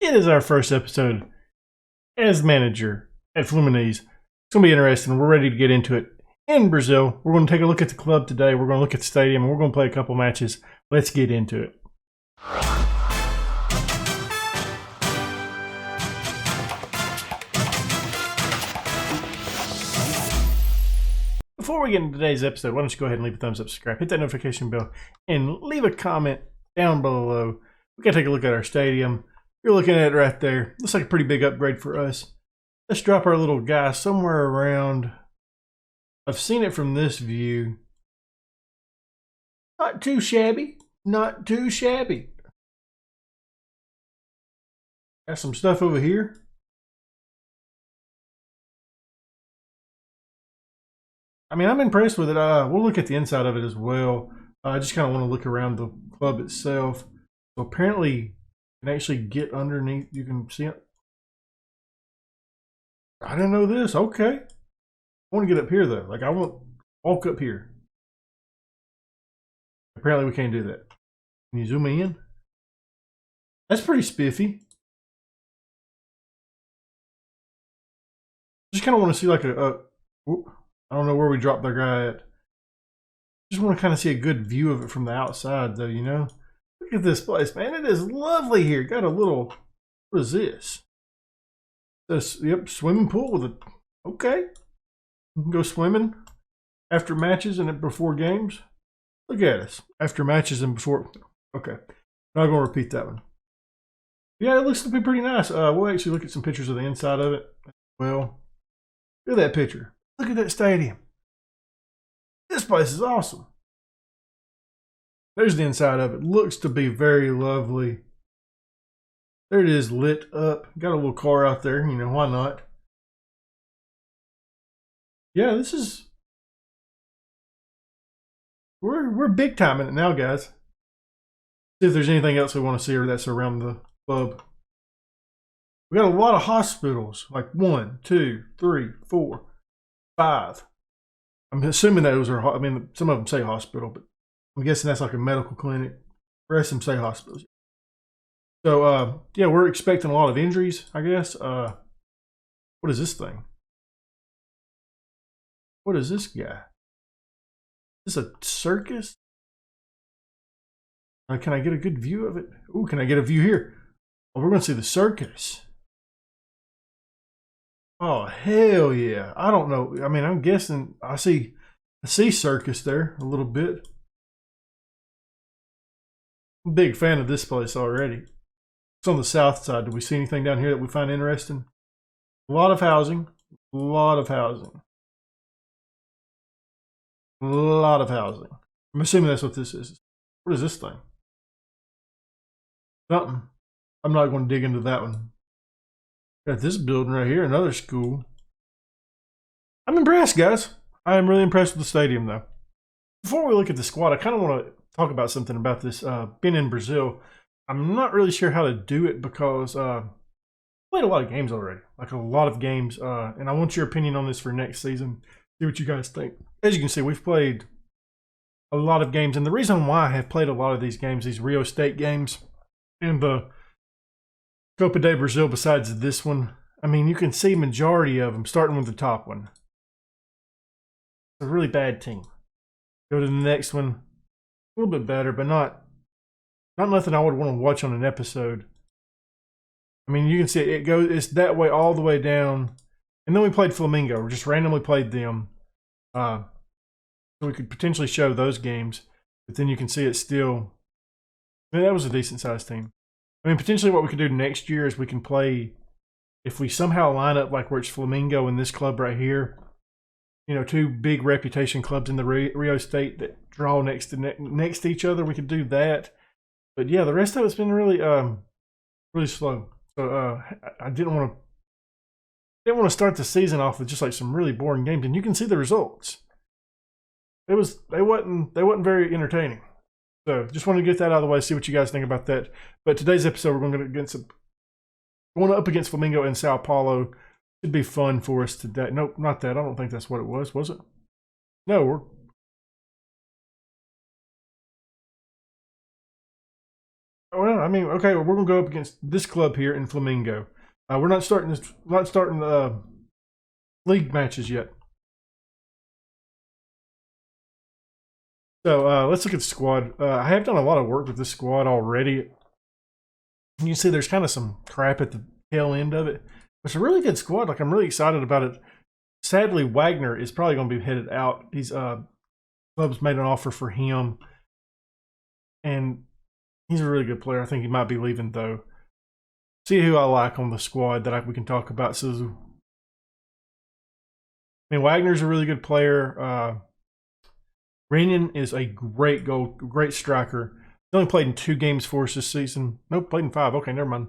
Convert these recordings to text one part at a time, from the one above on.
It is our first episode as manager at Fluminense. It's going to be interesting. We're ready to get into it. In Brazil, we're going to take a look at the club today. We're going to look at the stadium, and we're going to play a couple matches. Let's get into it. Before we get into today's episode, why don't you go ahead and leave a thumbs up, subscribe, hit that notification bell, and leave a comment down below. We got to take a look at our stadium. You're looking at it right there. Looks like a pretty big upgrade for us. Let's drop our little guy somewhere around. I've seen it from this view. Not too shabby. Not too shabby. Got some stuff over here. I mean, I'm impressed with it. We'll look at the inside of it as well. I just kind of want to look around the club itself. So apparently, you can actually get underneath. You can see it. I didn't know this. Okay. I want to get up here, though. Like, I want to walk up here. Apparently, we can't do that. Can you zoom in? That's pretty spiffy. Just kind of want to see like I don't know where we dropped the guy at. Just want to kind of see a good view of it from the outside, though, you know? Look at this place, man. It is lovely here. Got a little, what is this? Yep, swimming pool with a, okay. You can go swimming after matches and before games. Look at us. After matches and before, okay. Not going to repeat that one. Yeah, it looks to be pretty nice. We'll actually look at some pictures of the inside of it. Well, look at that picture. Look at that stadium. This place is awesome. There's the inside of it. Looks to be very lovely. There it is, lit up. Got a little car out there. You know, why not? Yeah, this is... We're big time in it now, guys. See if there's anything else we want to see or that's around the club. We got a lot of hospitals. Like 1, 2, 3, 4, 5. I'm assuming that those are, I mean, some of them say hospital, but I'm guessing that's like a medical clinic. The rest of them say hospitals. So, yeah, we're expecting a lot of injuries, I guess. What is this thing? What is this guy? Is this a circus? Can I get a good view of it? Ooh, can I get a view here? Oh, we're going to see the circus. Oh, hell yeah. I don't know. I mean, I'm guessing I see circus there a little bit. I'm a big fan of this place already. It's on the south side. Do we see anything down here that we find interesting? A lot of housing. A lot of housing. A lot of housing. I'm assuming that's what this is. What is this thing? Something. I'm not going to dig into that one. Got this building right here, another school. I'm impressed, guys. I am really impressed with the stadium, though. Before we look at the squad, I kind of want to talk about something about this. Being in Brazil, I'm not really sure how to do it because I played a lot of games already. Like a lot of games. And I want your opinion on this for next season. See what you guys think. As you can see, we've played a lot of games. And the reason why I have played a lot of these games, these Rio State games, and the Copa de Brazil besides this one, I mean, you can see majority of them, starting with the top one. It's a really bad team. Go to the next one, a little bit better, but not nothing I would want to watch on an episode. I mean, you can see it's that way all the way down. And then we played Flamengo. We just randomly played them. So we could potentially show those games. But then you can see it's still... I mean, that was a decent-sized team. I mean, potentially what we could do next year is we can play... If we somehow line up like where it's Flamengo and this club right here, you know, two big reputation clubs in the Rio State that draw next to each other, we could do that. But yeah, the rest of it's been really really slow. So I didn't want to start the season off with just like some really boring games, and you can see the results. They wasn't very entertaining. So just wanted to get that out of the way, see what you guys think about that. But today's episode, we're going up against Flamengo in Sao Paulo. Should be fun for us today. Nope, not that. I don't think that's what it was it? No, Well, I mean, okay, we're gonna go up against this club here in Flamingo. We're not starting league matches yet. So let's look at the squad. I have done a lot of work with this squad already. You can see there's kind of some crap at the tail end of it. It's a really good squad. Like, I'm really excited about it. Sadly, Wagner is probably going to be headed out. He's club's made an offer for him, and he's a really good player. I think he might be leaving though. See who I like on the squad that we can talk about. So, I mean, Wagner's a really good player. Renan is a great striker. He only played in 2 games for us this season. Nope, played in 5. Okay, never mind.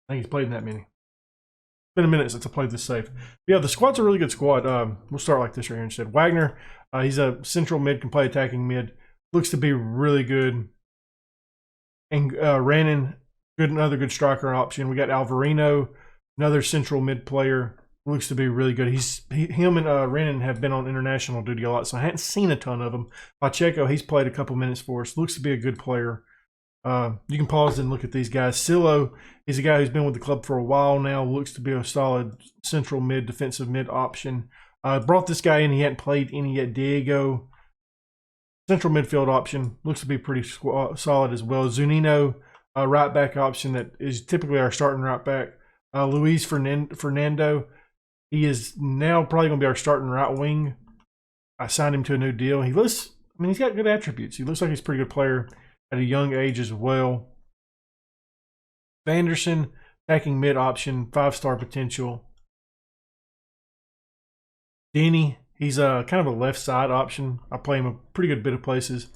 I think he's played in that many. It's been a minute since I played this save. Yeah, the squad's a really good squad. We'll start like this right here instead. Wagner, he's a central mid, can play attacking mid. Looks to be really good. And Renan, another good striker option. We got Alvarino, another central mid player. Looks to be really good. Him and Renan have been on international duty a lot, so I hadn't seen a ton of them. Pacheco, he's played a couple minutes for us. Looks to be a good player. You can pause and look at these guys. Silo, he's a guy who's been with the club for a while now. Looks to be a solid central mid, defensive mid option. Brought this guy in. He hadn't played any yet. Diego, central midfield option. Looks to be pretty solid as well. Zunino, right back option that is typically our starting right back. Luis Fernando, he is now probably going to be our starting right wing. I signed him to a new deal. He's got good attributes. He looks like he's a pretty good player at a young age as well. Vanderson, attacking mid option, 5-star potential. Denny, he's kind of a left side option. I play him a pretty good bit of places.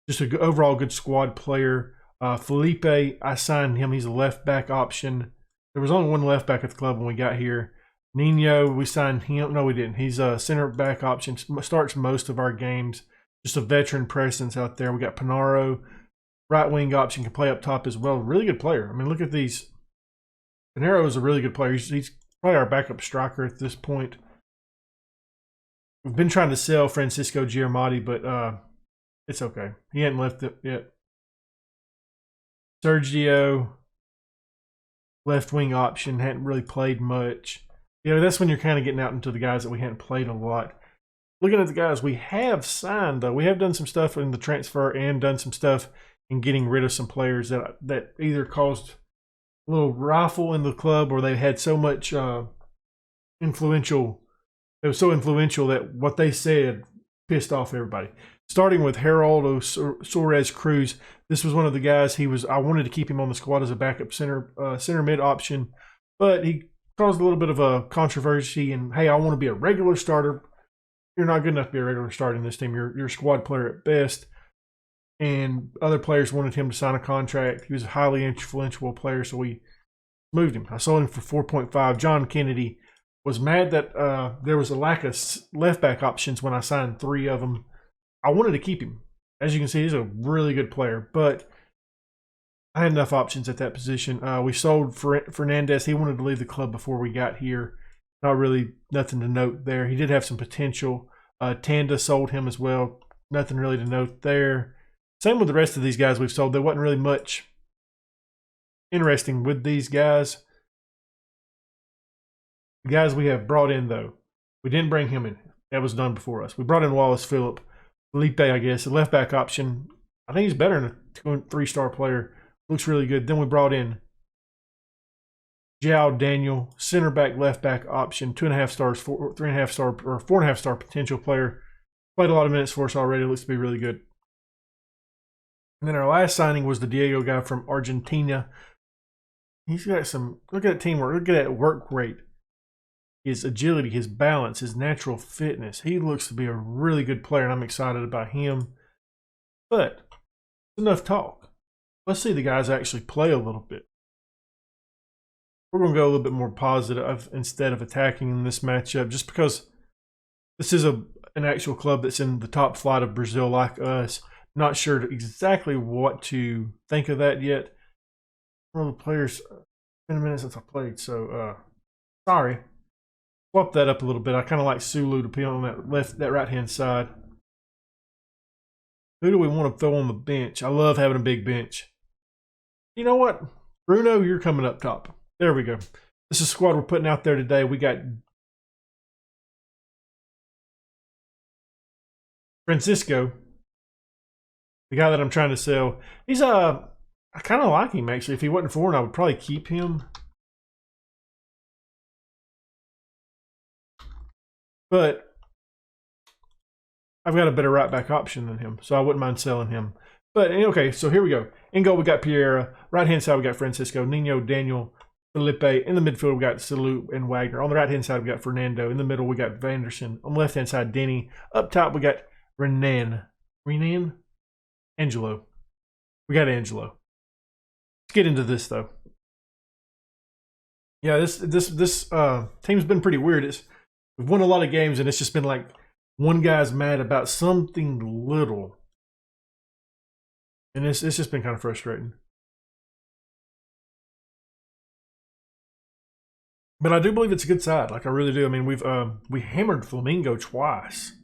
Just an overall good squad player. Felipe, I signed him. He's a left back option. There was only one left back at the club when we got here. Nino, we signed him. No, we didn't. He's a center back option. Starts most of our games. Just a veteran presence out there. We got Panaro, right wing option, can play up top as well. Really good player. I mean, look at these. Panaro is a really good player. He's probably our backup striker at this point. We've been trying to sell Francisco Giamatti, but it's okay. He hadn't left it yet. Sergio, left wing option, hadn't really played much. That's when you're kind of getting out into the guys that we hadn't played a lot. Looking at the guys we have signed, though, we have done some stuff in the transfer and done some stuff in getting rid of some players that either caused a little riffle in the club or they had so much influential. It was so influential that what they said pissed off everybody. Starting with Geraldo Suarez Cruz. This was one of the guys. I wanted to keep him on the squad as a backup center mid option, but he caused a little bit of a controversy. And hey, I want to be a regular starter. You're not good enough to be a regular starter in this team. You're a squad player at best. And other players wanted him to sign a contract. He was a highly influential player, so we moved him. I sold him for 4.5. John Kennedy was mad that there was a lack of left back options when I signed 3 of them. I wanted to keep him. As you can see, he's a really good player, but I had enough options at that position. We sold Fernandez. He wanted to leave the club before we got here. Not really nothing to note there. He did have some potential. Tanda sold him as well. Nothing really to note there. Same with the rest of these guys we've sold. There wasn't really much interesting with these guys. The guys we have brought in, though, we didn't bring him in. That was done before us. We brought in Wallace Phillip. Felipe, I guess, a left back option. I think he's better than a 3-star player. Looks really good. Then we brought in João Daniel, center back, left back option, 2.5 stars, 3.5 star, or 4.5 star potential player. Played a lot of minutes for us already. Looks to be really good. And then our last signing was the Diego guy from Argentina. He's got some, look at that teamwork, look at that work rate. His agility, his balance, his natural fitness. He looks to be a really good player, and I'm excited about him. But enough talk. Let's see the guys actually play a little bit. We're going to go a little bit more positive instead of attacking in this matchup, just because this is an actual club that's in the top flight of Brazil like us. Not sure exactly what to think of that yet. One of the players, it's been a minute since I played, so sorry. Swap that up a little bit. I kind of like Sulu to be on that right-hand side. Who do we want to throw on the bench? I love having a big bench. You know what? Bruno, you're coming up top. There we go. This is the squad we're putting out there today. We got Francisco, the guy that I'm trying to sell. He's I kind of like him actually. If he wasn't foreign, I would probably keep him. But I've got a better right back option than him, so I wouldn't mind selling him. But okay, so here we go. In goal, we got Pereira. Right hand side, we got Francisco, Nino, Daniel, Felipe. In the midfield, we got Salou and Wagner. On the right hand side, we got Fernando. In the middle, we got Vanderson. On the left hand side, Denny. Up top, we got Renan. Angelo. We got Angelo. Let's get into this though. Yeah, this team's been pretty weird. We've won a lot of games, and it's just been like one guy's mad about something little. And it's just been kind of frustrating. But I do believe it's a good side. Like, I really do. I mean, we hammered Flamingo twice.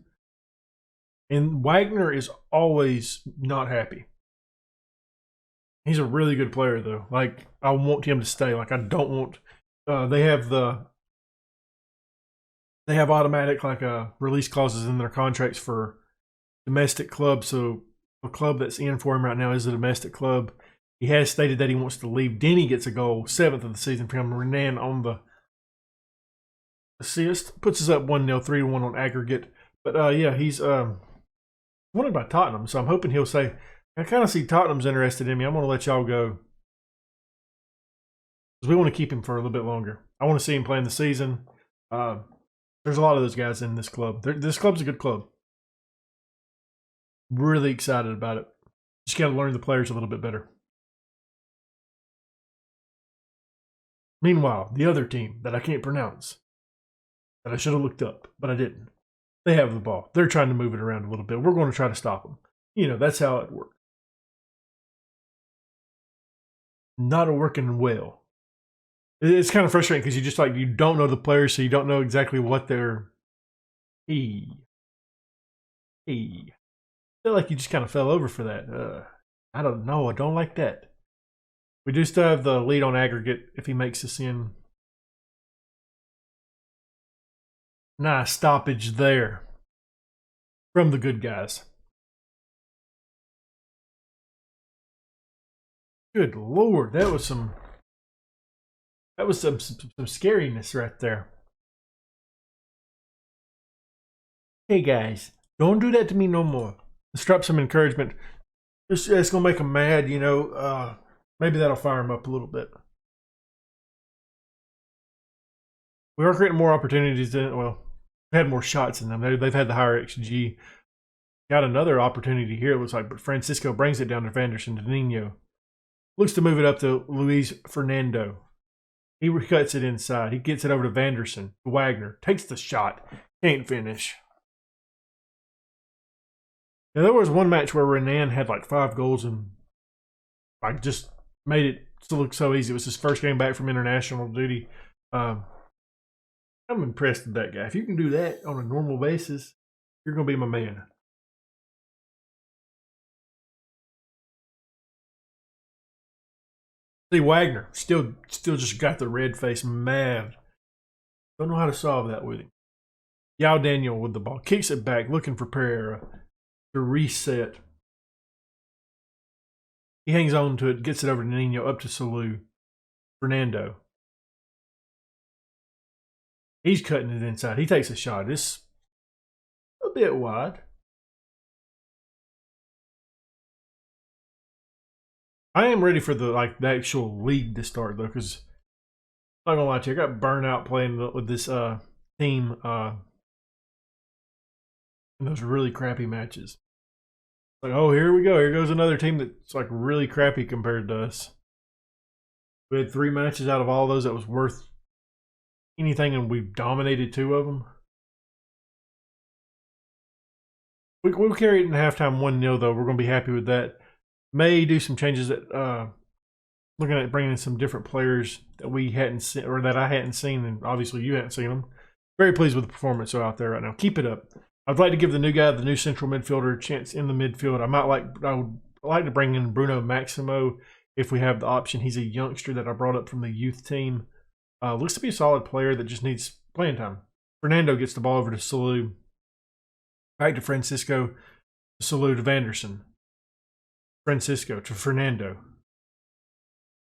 And Wagner is always not happy. He's a really good player, though. Like, I want him to stay. Like, I don't want... they have automatic, like, release clauses in their contracts for domestic clubs, so... The club that's in for him right now is a domestic club. He has stated that he wants to leave. Denny gets a goal, 7th of the season for him. Renan on the assist. Puts us up 1-0, 3-1 on aggregate. But yeah, he's wanted by Tottenham, so I'm hoping he'll say, I kind of see Tottenham's interested in me. I'm going to let y'all go. Because we want to keep him for a little bit longer. I want to see him playing the season. There's a lot of those guys in this club. This club's a good club. Really excited about it. Just got to learn the players a little bit better. Meanwhile, the other team that I can't pronounce, that I should have looked up, but I didn't. They have the ball. They're trying to move it around a little bit. We're going to try to stop them. You know, that's how it works. Not working well. It's kind of frustrating because you don't know the players, so you don't know exactly what they're... I feel like you just kind of fell over for that. I don't know. I don't like that. We do still have the lead on aggregate if he makes us in. Nice stoppage there from the good guys. Good Lord, that was some scariness right there. Hey guys, don't do that to me no more. Let's drop some encouragement. It's going to make them mad, you know. Maybe that'll fire them up a little bit. We are creating more opportunities than, well, we've had more shots than them. They've had the higher XG. Got another opportunity here, it looks like, but Francisco brings it down to Vanderson to Nino. Looks to move it up to Luis Fernando. He cuts it inside. He gets it over to Vanderson. Wagner takes the shot. Can't finish. Now, there was one match where Renan had like 5 goals and like just made it to look so easy. It was his first game back from international duty. I'm impressed with that guy. If you can do that on a normal basis, you're going to be my man. See, Wagner still just got the red face, mad. Don't know how to solve that with him. Yao Daniel with the ball. Kicks it back, looking for Pereira to reset. He hangs on to it, gets it over to Nino, up to Salou. Fernando. He's cutting it inside. He takes a shot. It's a bit wide. I am ready for the actual league to start though, because I'm not gonna lie to you, I got burnt out playing with this team in those really crappy matches. Like, oh, here we go. Here goes another team that's like really crappy compared to us. We had 3 matches out of all those that was worth anything, and we dominated 2 of them. We'll carry it in halftime 1-0 though. We're gonna be happy with that. May do some changes that looking at bringing in some different players that we hadn't seen, or that I hadn't seen, and obviously you hadn't seen them. Very pleased with the performance out there right now. Keep it up. I'd like to give the new guy, the new central midfielder, a chance in the midfield. I would like to bring in Bruno Maximo. if we have the option. He's a youngster that I brought up from the youth team. Looks to be a solid player that just needs playing time. Fernando gets the ball over to Salou. Back to Francisco. Salou to Vanderson. Francisco to Fernando.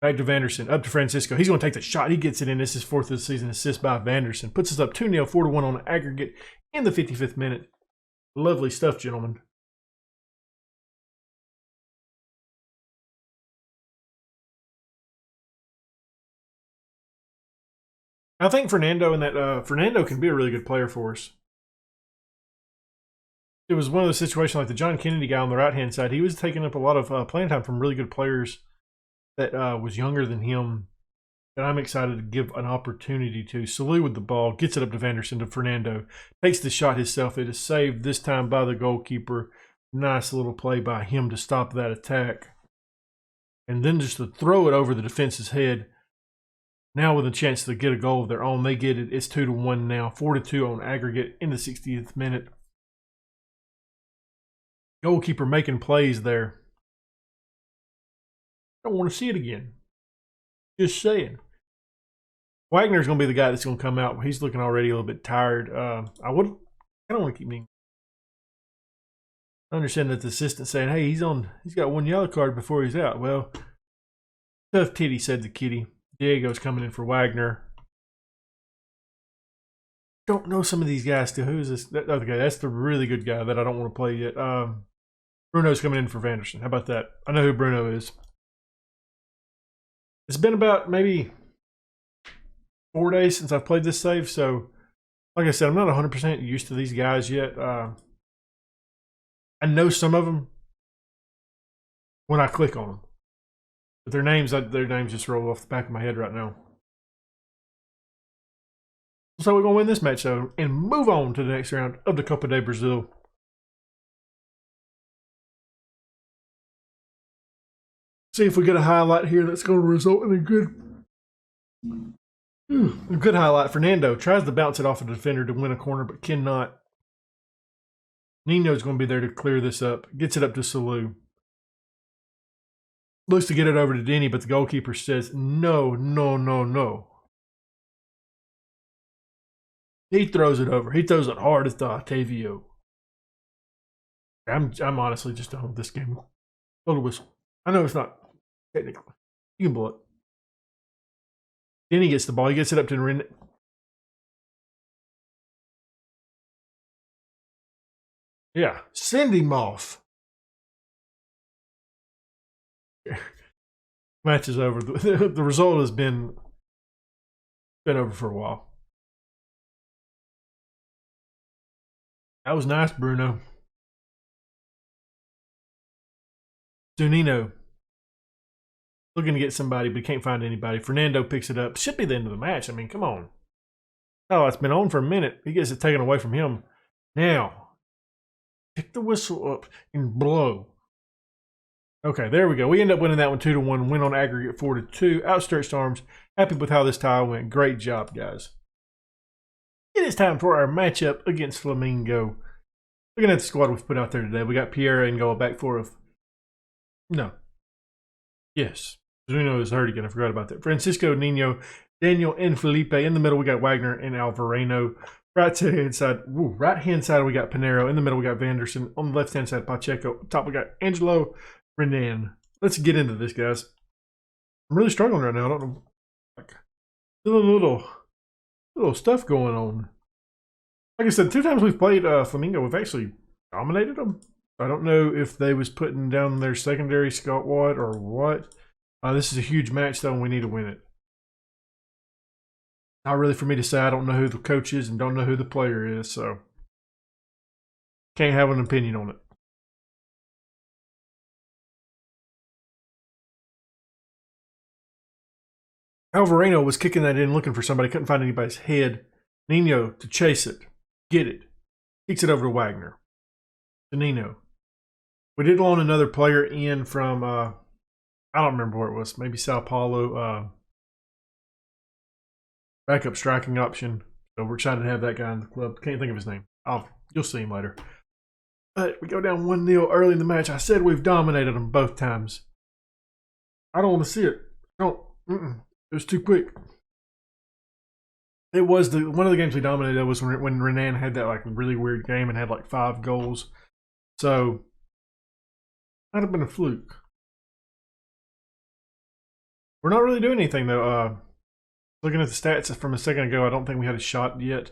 Back to Vanderson. Up to Francisco. He's going to take the shot. He gets it in. This is 4th of the season assist by Vanderson. Puts us up 2-0, 4-1 on aggregate in the 55th minute. Lovely stuff, gentlemen. I think Fernando Fernando can be a really good player for us. It was one of those situations like the John Kennedy guy on the right-hand side. He was taking up a lot of playing time from really good players that was younger than him. And I'm excited to give an opportunity to. Salou with the ball, gets it up to Vanderson to Fernando. Takes the shot himself. It is saved this time by the goalkeeper. Nice little play by him to stop that attack. And then just to throw it over the defense's head. Now with a chance to get a goal of their own, they get it. It's 2-1 now, 4-2 on aggregate in the 60th minute. Goalkeeper making plays there. Don't want to see it again. Just saying. Wagner's going to be the guy that's going to come out. He's looking already a little bit tired. I don't want to keep me. I understand that the assistant saying, "Hey, he's got 1 yellow card before he's out." Well, tough titty, said the kitty. Diego's coming in for Wagner. Don't know some of these guys still. Who is this? That other guy. That's the really good guy that I don't want to play yet. Bruno's coming in for Vanderson. How about that? I know who Bruno is. It's been about maybe 4 days since I've played this save, so like I said, I'm not 100% used to these guys yet. I know some of them when I click on them. But their names just roll off the back of my head right now. So we're going to win this match, though, and move on to the next round of the Copa de Brazil. See if we get a highlight here that's going to result in a good highlight. Fernando tries to bounce it off a defender to win a corner, but cannot. Nino's going to be there to clear this up. Gets it up to Salou. Looks to get it over to Denny, but the goalkeeper says, no, no, no, no. He throws it over. He throws it hard at the Octavio. I'm honestly just done with this game. Blow the whistle. I know it's not technically. You can blow it. Denny gets the ball. He gets it up to Ren. Yeah, send him off. Match is over. The result has been over for a while. That was nice, Bruno. Zunino looking to get somebody, but can't find anybody. Fernando picks it up. Should be the end of the match. I mean, come on. Oh, it's been on for a minute. He gets it taken away from him. Now, pick the whistle up and blow. Okay, there we go. We end up winning that one 2-1. Win on aggregate 4-2. Outstretched arms. Happy with how this tie went. Great job, guys. It is time for our matchup against Flamengo. Looking at the squad we've put out there today, we got Pierre and goal, back four of. No. Yes. Zuno is hurt again. I forgot about that. Francisco, Nino, Daniel, and Felipe. In the middle, we got Wagner and Alvareno. Right-hand side, we got Pinero. In the middle, we got Vanderson. On the left-hand side, Pacheco. Up top, we got Angelo Renan. Let's get into this, guys. I'm really struggling right now. I don't know. Like, still a little stuff going on. Like I said, 2 times we've played Flamengo, we've actually dominated them. I don't know if they was putting down their secondary squad or what. This is a huge match, though, and we need to win it. Not really for me to say. I don't know who the coach is and don't know who the player is, so can't have an opinion on it. Alvareno was kicking that in, looking for somebody. Couldn't find anybody's head. Nino to chase it. Get it. Kicks it over to Wagner. To Nino. We did loan another player in from, I don't remember where it was. Maybe Sao Paulo. Backup striking option. So we're excited to have that guy in the club. Can't think of his name. You'll see him later. But we go down 1-0 early in the match. I said we've dominated them both times. I don't want to see it. Don't. It was too quick. It was one of the games we dominated. That was when Renan had that like really weird game and had like 5 goals. So might have been a fluke. We're not really doing anything though. Looking at the stats from a second ago, I don't think we had a shot yet.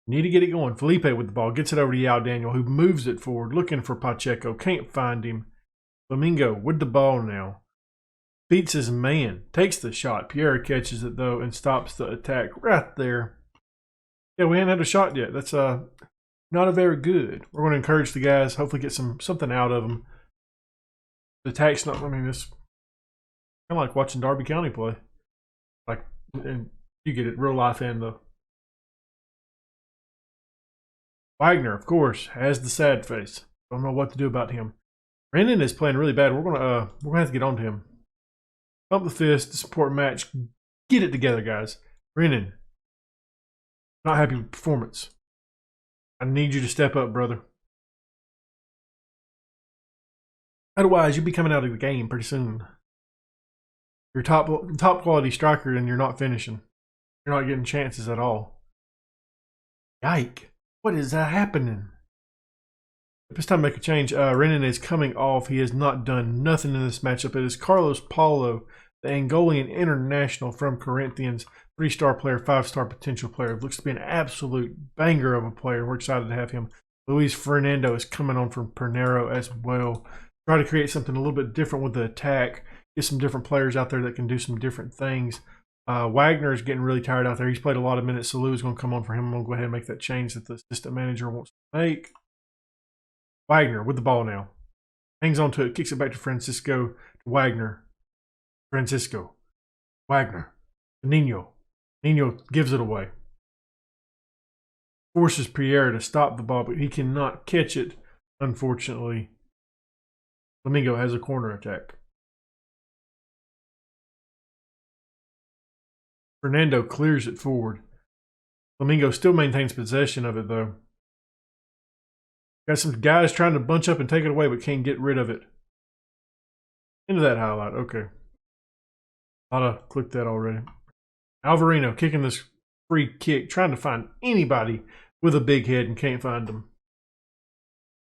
Need to get it going. Felipe with the ball gets it over to Yao Daniel, who moves it forward, looking for Pacheco. Can't find him. Flamingo with the ball now. Beats his man. Takes the shot. Pierre catches it, though, and stops the attack right there. Yeah, we haven't had a shot yet. That's not a very good. We're going to encourage the guys. Hopefully get something out of them. The attack's not... I mean, it's kind of like watching Derby County play. Like, and you get it. Real life and the... Wagner, of course, has the sad face. Don't know what to do about him. Renan is playing really bad. We're gonna have to get on to him. Pump the fist to support match. Get it together, guys. Renan, not happy with performance. I need you to step up, brother. Otherwise, you'll be coming out of the game pretty soon. You're top quality striker, and you're not finishing. You're not getting chances at all. Yike! What is that happening? It's time to make a change. Renan is coming off. He has not done nothing in this matchup. It is Carlos Paulo, the Angolan international from Corinthians. 3-star player, 5-star potential player. Looks to be an absolute banger of a player. We're excited to have him. Luis Fernando is coming on from Pernero as well. Try to create something a little bit different with the attack. Get some different players out there that can do some different things. Wagner is getting really tired out there. He's played a lot of minutes, so Lou is going to come on for him. I'm going to go ahead and make that change that the assistant manager wants to make. Wagner with the ball now. Hangs on to it, kicks it back to Francisco, to Wagner. Francisco. Wagner. Nino. Nino gives it away. Forces Pierre to stop the ball, but he cannot catch it, unfortunately. Flamingo has a corner attack. Fernando clears it forward. Flamingo still maintains possession of it, though. Got some guys trying to bunch up and take it away, but can't get rid of it. Into that highlight. Okay. Thought I clicked that already. Alvarino kicking this free kick, trying to find anybody with a big head and can't find them.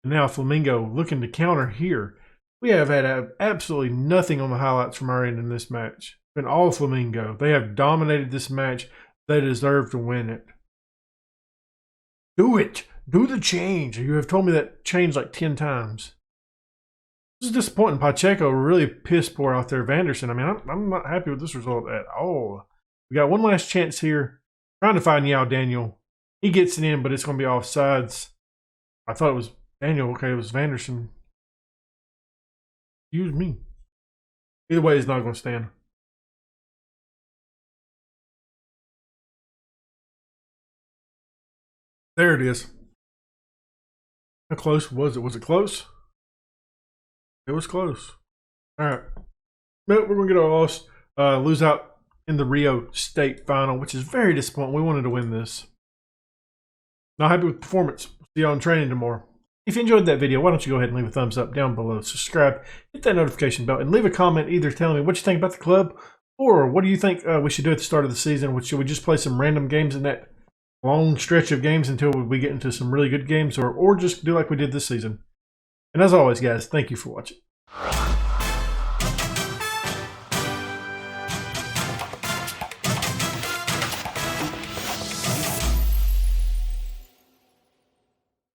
And now Flamingo looking to counter here. We have had absolutely nothing on the highlights from our end in this match. Been all Flamingo. They have dominated this match. They deserve to win it. Do it. Do the change. You have told me that change like 10 times. This is disappointing. Pacheco really piss poor out there. Vanderson, I mean, I'm not happy with this result at all. We got one last chance here. Trying to find Yao Daniel. He gets it in, but it's going to be offsides. I thought it was Daniel. Okay, it was Vanderson. Excuse me. Either way, it's not going to stand. There it is. How close was it? Was it close? It was close. All right. But we're going to get our loss. Lose out in the Rio State Final, which is very disappointing. We wanted to win this. Not happy with performance. See you on training tomorrow. If you enjoyed that video, why don't you go ahead and leave a thumbs up down below. Subscribe, hit that notification bell, and leave a comment either telling me what you think about the club or what do you think we should do at the start of the season. Should we just play some random games in that long stretch of games until we get into some really good games, or just do like we did this season? And as always, guys, thank you for watching.